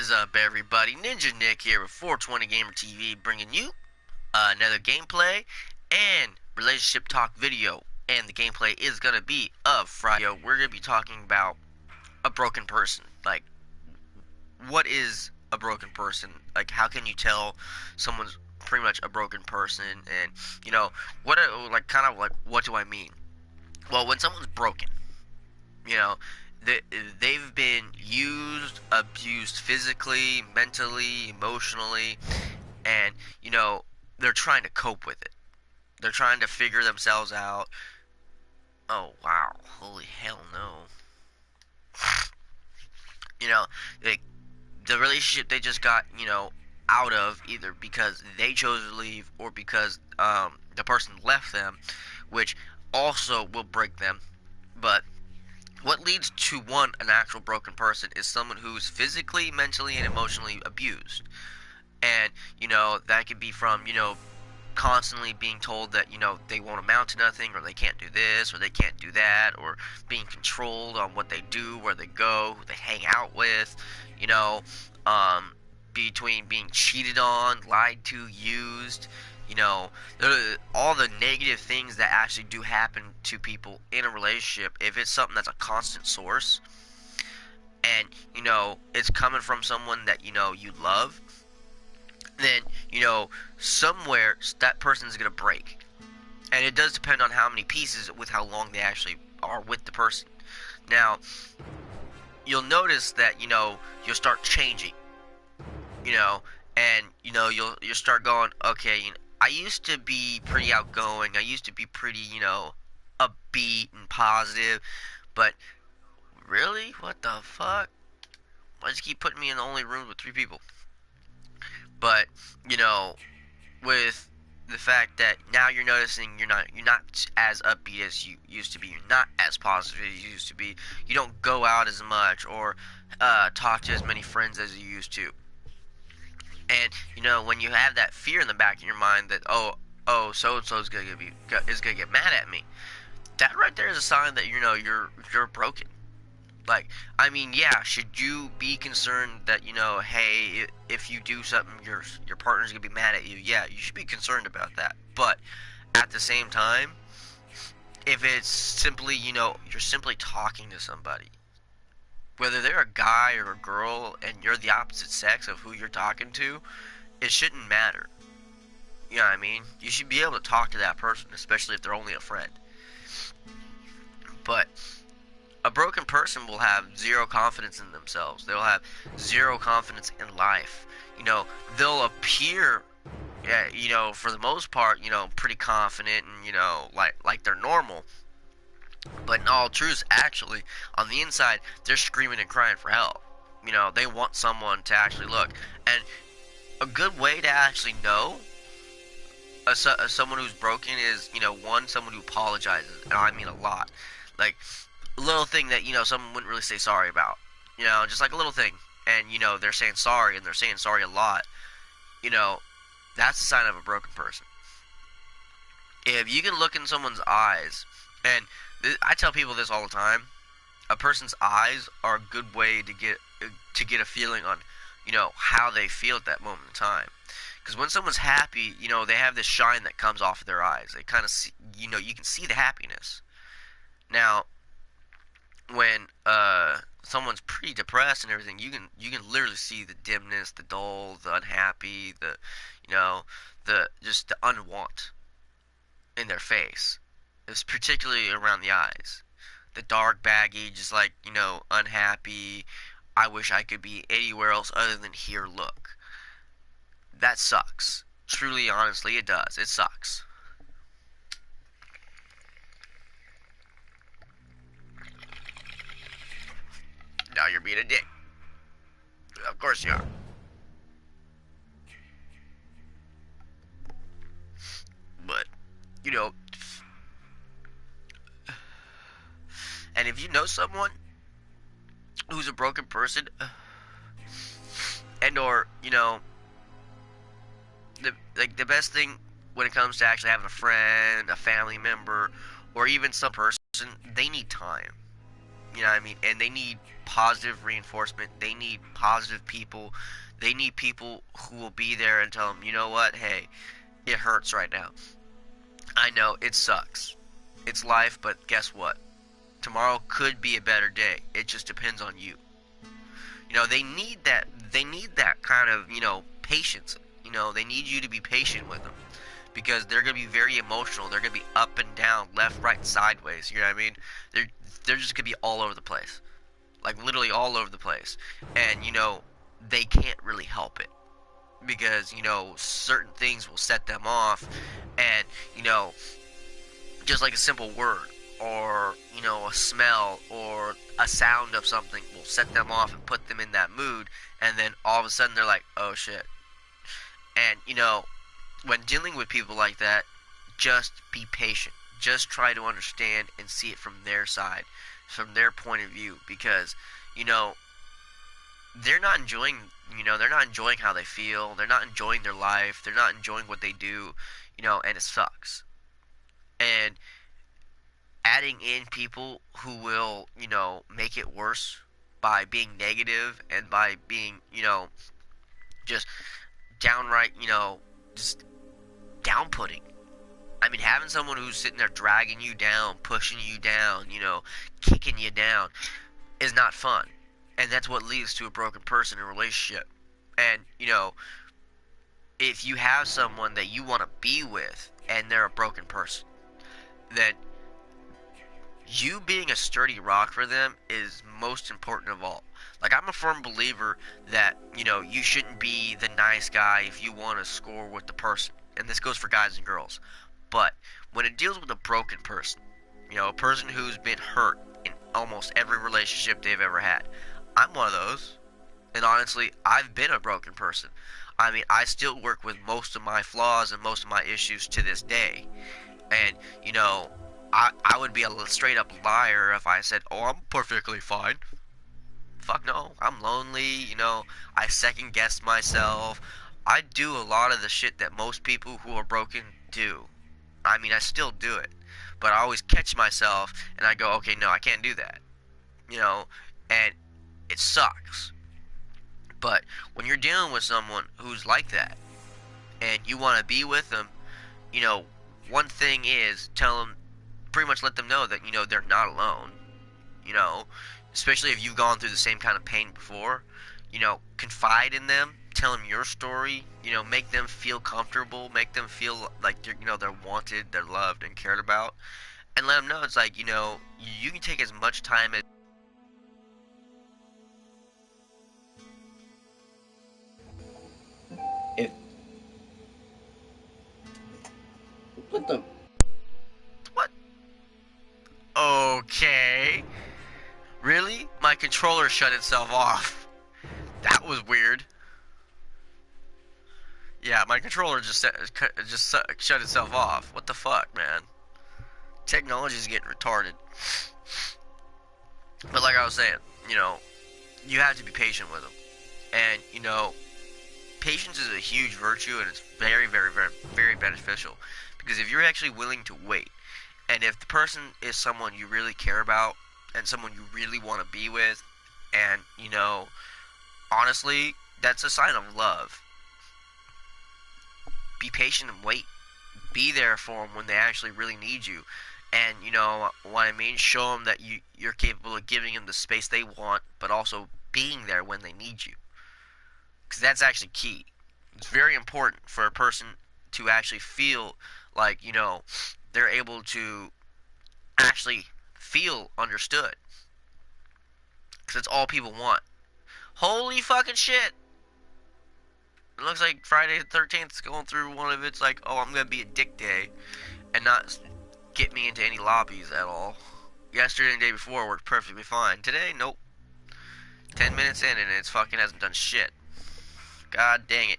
is up, everybody? Ninja Nick here with 420 Gamer TV, bringing you another gameplay and relationship talk video. And the gameplay is gonna be of Friday. We're gonna be talking about a broken person. Like, what is a broken person? Like, how can you tell someone's pretty much a broken person? And what? Kind of like, what do I mean? Well, when someone's broken, you know, they've been used, abused physically, mentally, emotionally, and they're trying to cope with it. They're trying to figure themselves out. Oh wow, holy hell no. You know, like the relationship they just got, out of, either because they chose to leave or because the person left them, which also will break them. But what leads to an actual broken person is someone who's physically, mentally, and emotionally abused. And, that could be from, constantly being told that, they won't amount to nothing, or they can't do this, or they can't do that, or being controlled on what they do, where they go, who they hang out with, between being cheated on, lied to, used, you know, all the negative things that actually do happen to people in a relationship. If it's something that's a constant source, and it's coming from someone that you love, then somewhere that person's gonna break. And it does depend on how many pieces, with how long they actually are with the person. Now, you'll notice that you'll start changing, and you'll start going, okay, I used to be pretty outgoing, I used to be pretty upbeat and positive, but really, what the fuck, why just keep putting me in the only room with 3 people? But with the fact that now you're noticing you're not as upbeat as you used to be, you're not as positive as you used to be, you don't go out as much, or talk to as many friends as you used to. And when you have that fear in the back of your mind that so and so is gonna get mad at me, that right there is a sign that you're broken. Like, I mean, yeah, should you be concerned that hey, if you do something, your partner's gonna be mad at you? Yeah, you should be concerned about that. But at the same time, if it's simply you're simply talking to somebody, whether they're a guy or a girl, and you're the opposite sex of who you're talking to, it shouldn't matter. You know what I mean? You should be able to talk to that person, especially if they're only a friend. But a broken person will have zero confidence in themselves. They'll have zero confidence in life. They'll appear, for the most part, pretty confident, and like they're normal. But in all truth, actually, on the inside, they're screaming and crying for help. They want someone to actually look. And a good way to actually know someone who's broken is, someone who apologizes. And I mean a lot. Like, a little thing that, someone wouldn't really say sorry about. Just like a little thing. And, they're saying sorry, and they're saying sorry a lot. That's a sign of a broken person. If you can look in someone's eyes, and I tell people this all the time, a person's eyes are a good way to get a feeling on, how they feel at that moment in time. Because when someone's happy, they have this shine that comes off of their eyes. They kind of see, you can see the happiness. Now, when someone's pretty depressed and everything, you can literally see the dimness, the dull, the unhappy, the just the unwant in their face. It's particularly around the eyes. The dark, baggy, just like, unhappy, I wish I could be anywhere else other than here look. That sucks. Truly, honestly, it does. It sucks. Now you're being a dick. Of course you are. But, and if you know someone who's a broken person, and or, the best thing when it comes to actually having a friend, a family member, or even some person, they need time. You know what I mean? And they need positive reinforcement. They need positive people. They need people who will be there and tell them, you know what? Hey, it hurts right now. I know it sucks. It's life, but guess what? Tomorrow could be a better day. It just depends on you. You know, they need that. They need that kind of, patience. You know, they need you to be patient with them because they're gonna be very emotional. They're gonna be up and down, left, right, sideways. You know what I mean? They're just gonna be all over the place, like literally all over the place. And they can't really help it because certain things will set them off, and just like a simple word or a smell or a sound of something will set them off and put them in that mood, and then all of a sudden they're like, oh shit. And when dealing with people like that, just be patient. Just try to understand and see it from their side, from their point of view, because they're not enjoying they're not enjoying how they feel. They're not enjoying their life. They're not enjoying what they do, and it sucks. And adding in people who will, make it worse by being negative and by being, just downright, just down-putting. I mean, having someone who's sitting there dragging you down, pushing you down, kicking you down is not fun. And that's what leads to a broken person in a relationship. And, if you have someone that you want to be with and they're a broken person, then you being a sturdy rock for them is most important of all. Like, I'm a firm believer that, you shouldn't be the nice guy if you want to score with the person. And this goes for guys and girls. But when it deals with a broken person, a person who's been hurt in almost every relationship they've ever had, I'm one of those. And honestly, I've been a broken person. I mean, I still work with most of my flaws and most of my issues to this day. And, I would be a straight up liar if I said, oh, I'm perfectly fine. Fuck no, I'm lonely, I second guess myself. I do a lot of the shit that most people who are broken do. I mean, I still do it. But I always catch myself and I go, okay, no, I can't do that. And it sucks. But when you're dealing with someone who's like that and you want to be with them, one thing is tell them, pretty much let them know that, they're not alone. Especially if you've gone through the same kind of pain before, confide in them, tell them your story, make them feel comfortable, make them feel like they're wanted, they're loved and cared about, and let them know it's like, you can take as much time as If what the what? Okay. Really? My controller shut itself off. That was weird. Yeah, my controller just shut itself off. What the fuck, man? Technology's getting retarded. But like I was saying, you have to be patient with them. And, patience is a huge virtue and it's very, very, very, very beneficial. Because if you're actually willing to wait, and if the person is someone you really care about, and someone you really want to be with, and, honestly, that's a sign of love. Be patient and wait. Be there for them when they actually really need you. And, what I mean? Show them that you're capable of giving them the space they want, but also being there when they need you. Because that's actually key. It's very important for a person to actually feel like, they're able to actually feel understood. Because that's all people want. Holy fucking shit! It looks like Friday the 13th is going through one of its, like, oh, I'm gonna be a dick day, and not get me into any lobbies at all. Yesterday and the day before worked perfectly fine. Today, nope. 10 minutes in and it's fucking hasn't done shit. God dang it.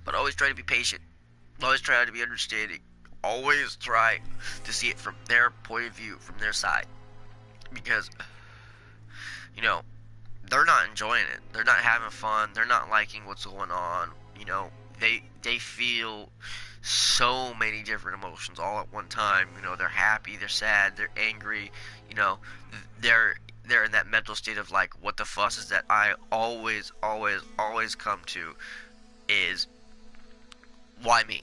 But always try to be patient. Always try to be understanding. Always try to see it from their point of view, from their side. Because, they're not enjoying it. They're not having fun. They're not liking what's going on. You know, they feel so many different emotions all at one time. You know, they're happy, they're sad, they're angry. You know, they're they're in that mental state of like, what the fuss is that I always come to is, why me?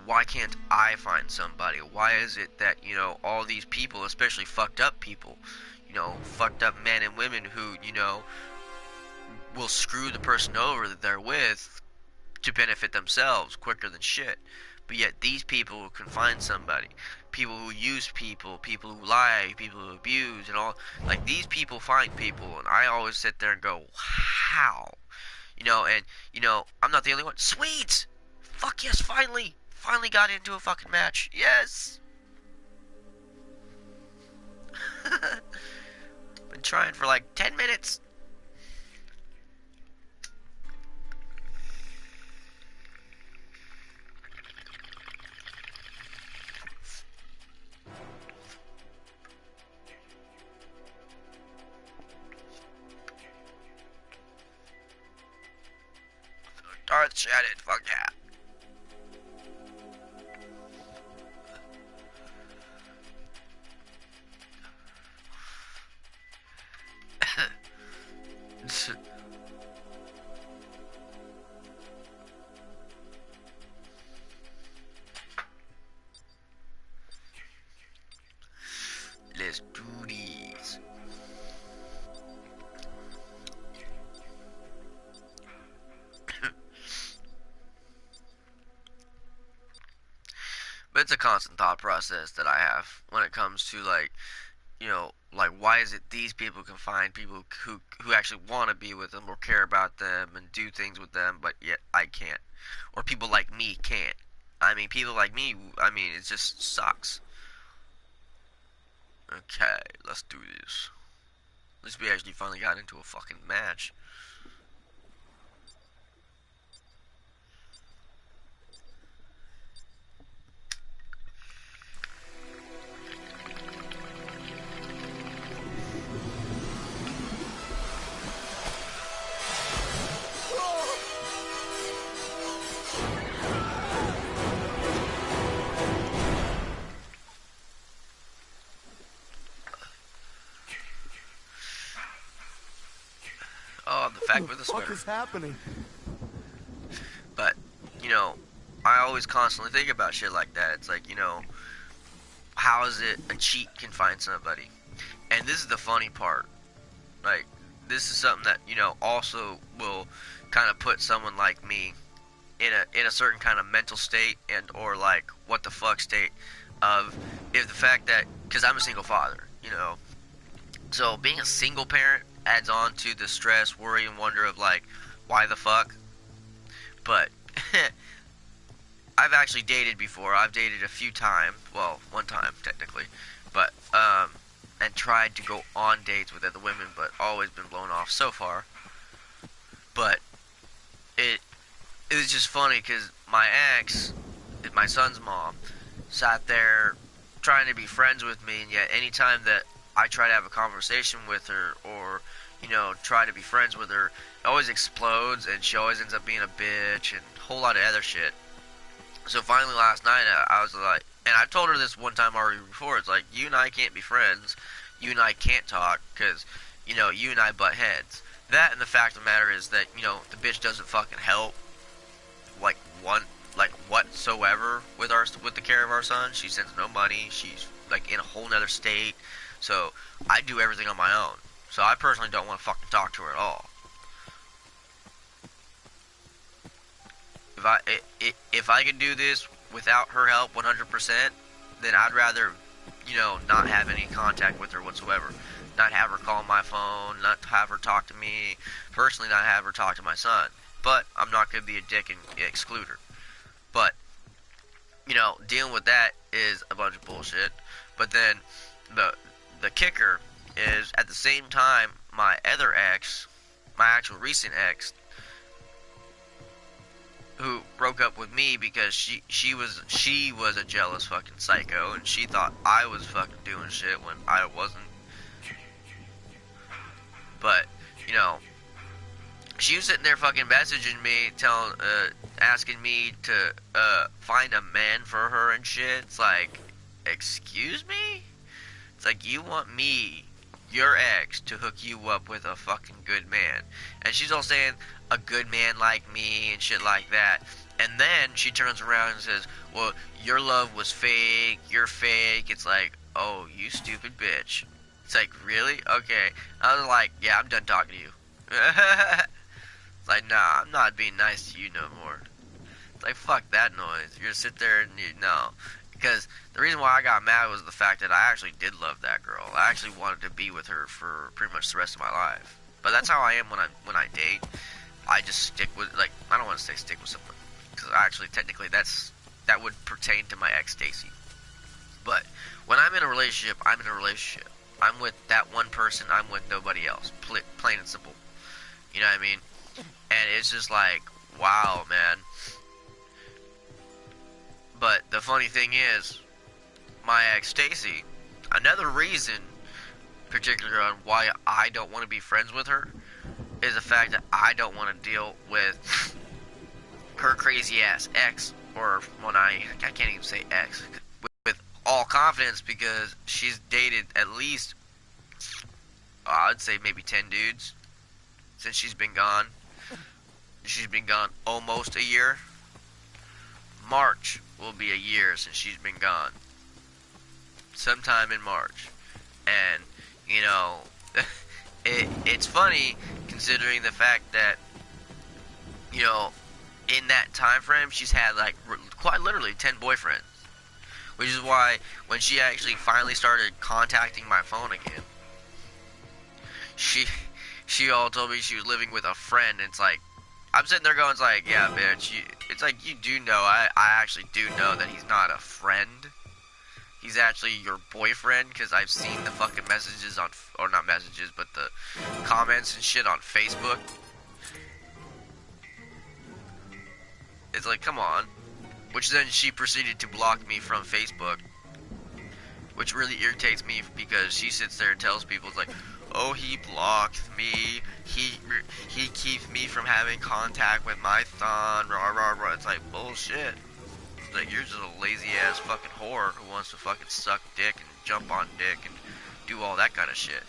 Why can't I find somebody? Why is it that, all these people, especially fucked up people, fucked up men and women who, will screw the person over that they're with to benefit themselves quicker than shit. But yet these people who can find somebody, people who use people who lie, people who abuse and all, like these people find people, and I always sit there and go, how? And I'm not the only one. Sweet! Fuck yes, finally! Finally got into a fucking match. Yes! Been trying for like 10 minutes. Darth Shannon, fuck yeah. Let's do this. But it's a constant thought process that I have when it comes to like, like why is it these people can find people who actually want to be with them or care about them and do things with them, but yet I can't, or people like me can't. I mean, people like me. I mean, it just sucks. Okay, let's do this. At least we actually finally got into a fucking match. Oh, the fact with the What sweater. is happening? But, you know, I always constantly think about shit like that. It's like, how is it a cheat can find somebody? And this is the funny part. Like, this is something that, also will kind of put someone like me in a certain kind of mental state and or like what the fuck state of, if the fact that, because I'm a single father, so being a single parent adds on to the stress, worry, and wonder of like, why the fuck? But I've actually dated before. I've dated a few times. Well, one time technically, but and tried to go on dates with other women, but always been blown off so far. But it it was just funny because my ex, my son's mom, sat there trying to be friends with me, and yet anytime that I try to have a conversation with her or try to be friends with her, it always explodes, and she always ends up being a bitch and a whole lot of other shit. So finally last night, I was like, and I told her this one time already before, it's like, you and I can't be friends, you and I can't talk, because, you and I butt heads. That and the fact of the matter is that, the bitch doesn't fucking help, like, whatsoever with the care of our son. She sends no money, she's, like, in a whole nother state, so I do everything on my own. So I personally don't want to fucking talk to her at all. If I can do this without her help 100%, then I'd rather, not have any contact with her whatsoever. Not have her call my phone, not have her talk to me, personally not have her talk to my son. But I'm not going to be a dick and exclude her. But, dealing with that is a bunch of bullshit. But then, the kicker is, at the same time, my other ex, my actual recent ex, who broke up with me because she was a jealous fucking psycho, and she thought I was fucking doing shit when I wasn't. But you know, she was sitting there fucking messaging me, asking me to find a man for her and shit. It's like, excuse me? It's like, you want me, your ex, to hook you up with a fucking good man. And she's all saying, a good man like me and shit like that. And then she turns around and says, well, your love was fake, you're fake. It's like, oh, you stupid bitch. It's like, really? Okay. I was like, yeah, I'm done talking to you. It's like, nah, I'm not being nice to you no more. It's like, fuck that noise. You're gonna sit there and no. Because the reason why I got mad was the fact that I actually did love that girl. I actually wanted to be with her for pretty much the rest of my life. But that's how I am when I date. I just stick with, like, I don't want to say stick with someone, because actually technically that would pertain to my ex Stacy. But when I'm in a relationship, I'm in a relationship. I'm with that one person. I'm with nobody else. Plain and simple. You know what I mean? And it's just like, wow, man. But the funny thing is, my ex Stacy, another reason, particularly on why I don't want to be friends with her, is the fact that I don't want to deal with her crazy ass ex, or when I can't even say ex, with all confidence, because she's dated at least, I'd say maybe 10 dudes since she's been gone. She's been gone almost a year. March will be a year since she's been gone. Sometime in March. And, you know, it's funny considering the fact that, you know, in that time frame, she's had like quite literally 10 boyfriends. Which is why when she actually finally started contacting my phone again, she all told me she was living with a friend. And it's like, I'm sitting there going, it's like, yeah, bitch. It's like, you do know, I actually do know that he's not a friend. He's actually your boyfriend, because I've seen the fucking messages on, or not messages, but the comments and shit on Facebook. It's like, come on. Which then she proceeded to block me from Facebook. Which really irritates me, because she sits there and tells people, it's like, oh, he blocked me, he keeps me from having contact with my son, rah rah rah. It's like, bullshit. It's like, you're just a lazy ass fucking whore who wants to fucking suck dick and jump on dick and do all that kind of shit.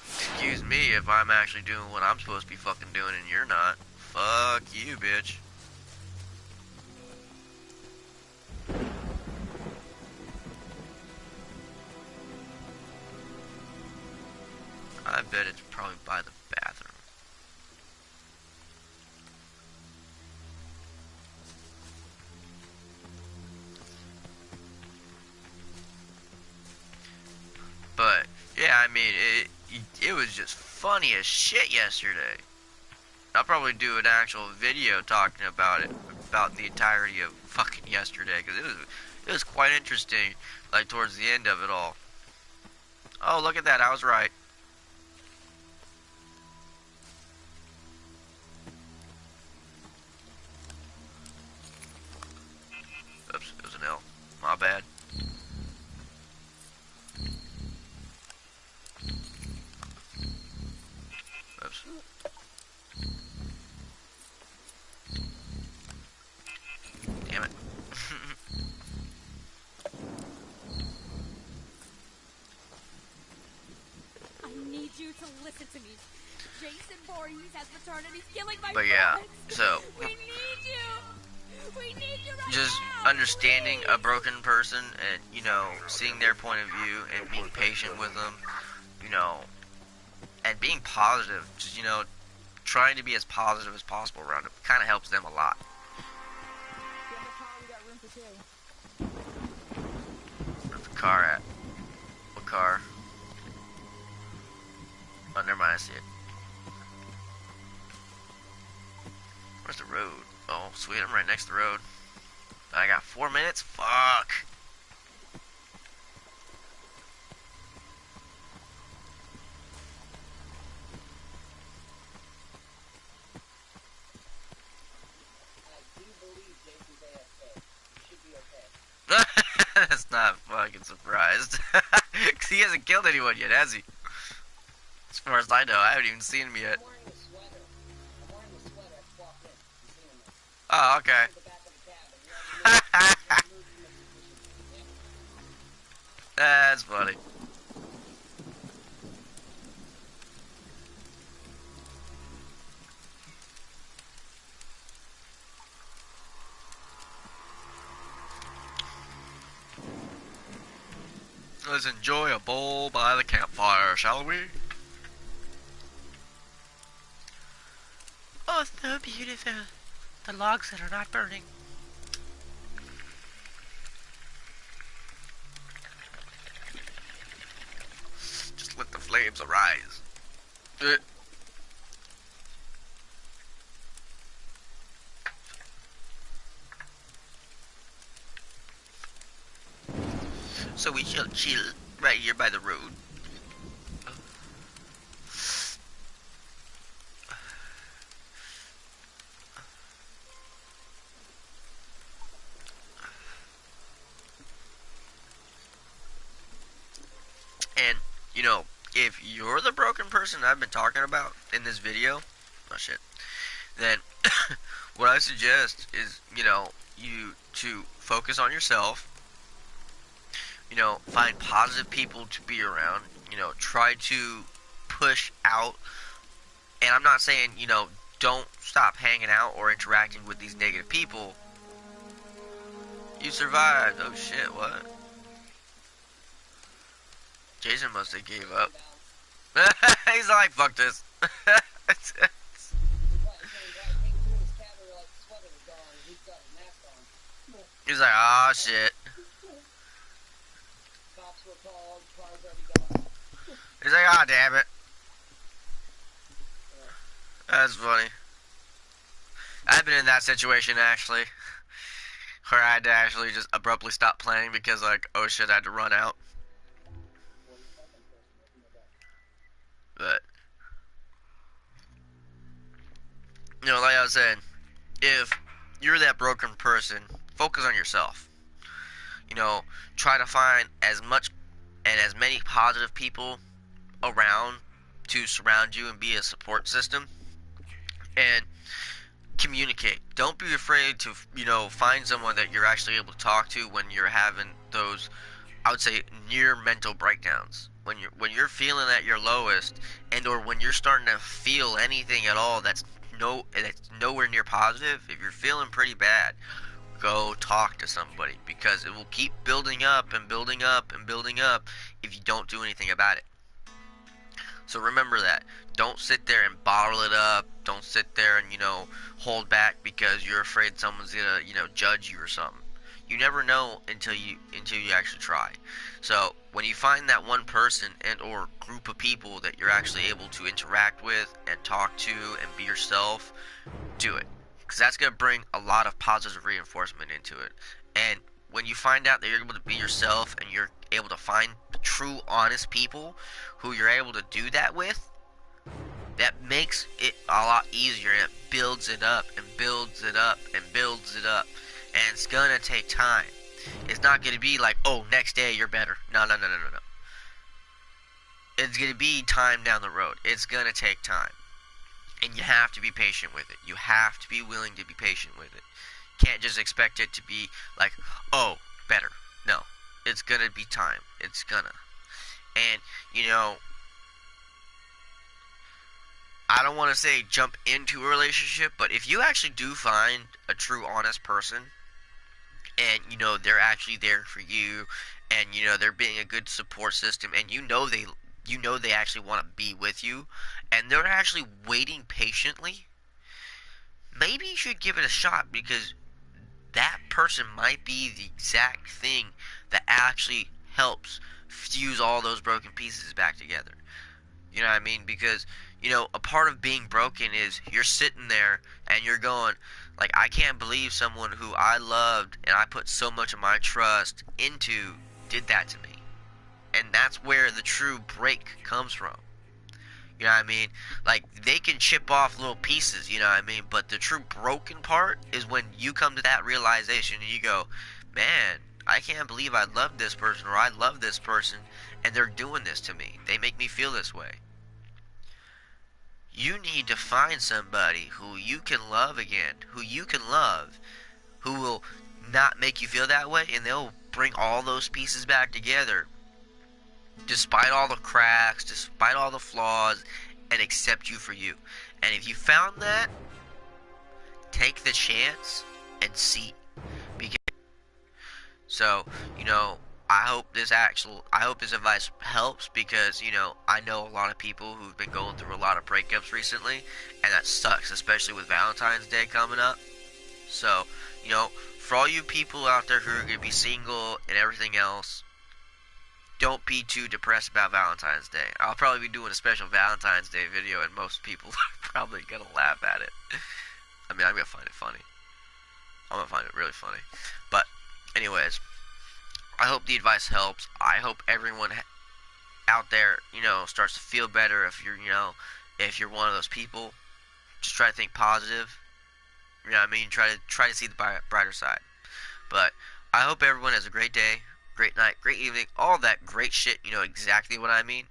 Excuse me if I'm actually doing what I'm supposed to be fucking doing and you're not. Fuck you, bitch. I bet it's probably by the bathroom. But yeah, I mean, it was just funny as shit yesterday. I'll probably do an actual video talking about it, about the entirety of fucking yesterday, because it was quite interesting, like towards the end of it all. Oh, look at that, I was right. Oops, it was an L. My bad. Oops. Damn it. I need you to listen to me. Jason Voorhees has returned and he's killing my But yeah, friends. so We need you. We need you right just now. understanding Please. a broken person and, you know, seeing their point of view and being patient with them, you know, and being positive, just, you know, trying to be as positive as possible around them kind of helps them a lot. Where's the car at? What car? Oh, never mind, I see it. Where's the road? Oh, sweet, I'm right next to the road. I got 4 minutes? Fuck. That's not fucking surprised. Cause he hasn't killed anyone yet, has he? As far as I know, I haven't even seen him yet. I'm wearing the sweater. I'm wearing the sweater. I just walked in. You seen him now. Oh, okay. To the back of the cabin. We already moved him in position. Yeah. That's funny. Let's enjoy a bowl by the campfire, shall we? Oh, so beautiful. The logs that are not burning. Just let the flames arise. So we shall chill right here by the road. And, you know, if you're the broken person I've been talking about in this video, oh shit, then what I suggest is, you know, you to focus on yourself, you know, find positive people to be around, you know, try to push out, and I'm not saying, you know, don't stop hanging out or interacting with these negative people. You survived. Oh shit, what? Jason must have gave up. He's like, fuck this. He's like, oh shit. He's like, oh damn it. That's funny. I've been in that situation actually, where I had to actually just abruptly stop playing because like, oh shit, I had to run out. But, you know, like I was saying, if you're that broken person, focus on yourself. You know, try to find as much and as many positive people around to surround you and be a support system. And communicate. Don't be afraid to, you know, find someone that you're actually able to talk to when you're having those, I would say, near mental breakdowns. When you're feeling at your lowest, and or when you're starting to feel anything at all that's nowhere near positive. If you're feeling pretty bad, go talk to somebody, because it will keep building up and building up and building up if you don't do anything about it. So remember that. Don't sit there and bottle it up. Don't sit there and, you know, hold back because you're afraid someone's gonna, you know, judge you or something. You never know until you actually try. So when you find that one person and or group of people that you're actually able to interact with and talk to and be yourself, do it. Because that's gonna bring a lot of positive reinforcement into it. And when you find out that you're able to be yourself and you're able to find true, honest people who you're able to do that with, that makes it a lot easier. It builds it up and builds it up and builds it up. And it's gonna take time. It's not gonna be like, oh, next day you're better. No. It's gonna be time down the road. It's gonna take time. And you have to be patient with it. You have to be willing to be patient with it. Can't just expect it to be like, oh, better. No. It's gonna be time. It's gonna. And, you know, I don't want to say jump into a relationship, but if you actually do find a true, honest person, and, you know, they're actually there for you, and, you know, they're being a good support system, and you know they actually want to be with you, and they're actually waiting patiently, maybe you should give it a shot, because that person might be the exact thing that actually helps fuse all those broken pieces back together. You know what I mean? Because, you know, a part of being broken is you're sitting there and you're going, like, I can't believe someone who I loved and I put so much of my trust into did that to me. And that's where the true break comes from. You know what I mean? Like, they can chip off little pieces, you know what I mean? But the true broken part is when you come to that realization and you go, man, I can't believe I love this person or I love this person and they're doing this to me. They make me feel this way. You need to find somebody who you can love again, who you can love, who will not make you feel that way, and they'll bring all those pieces back together, despite all the cracks, despite all the flaws, and accept you for you. And if you found that, take the chance and see. Because so, I hope this advice helps, because, I know a lot of people who've been going through a lot of breakups recently, and that sucks, especially with Valentine's Day coming up. So, for all you people out there who are going to be single and everything else, don't be too depressed about Valentine's Day. I'll probably be doing a special Valentine's Day video, and most people are probably going to laugh at it. I mean, I'm going to find it funny. I'm going to find it really funny. But, anyways, I hope the advice helps. I hope everyone out there, starts to feel better. If you're one of those people, just try to think positive. You know what I mean? Try to see the brighter side. But I hope everyone has a great day, great night, great evening, all that great shit. You know exactly what I mean.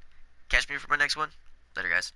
Catch me for my next one. Later, guys.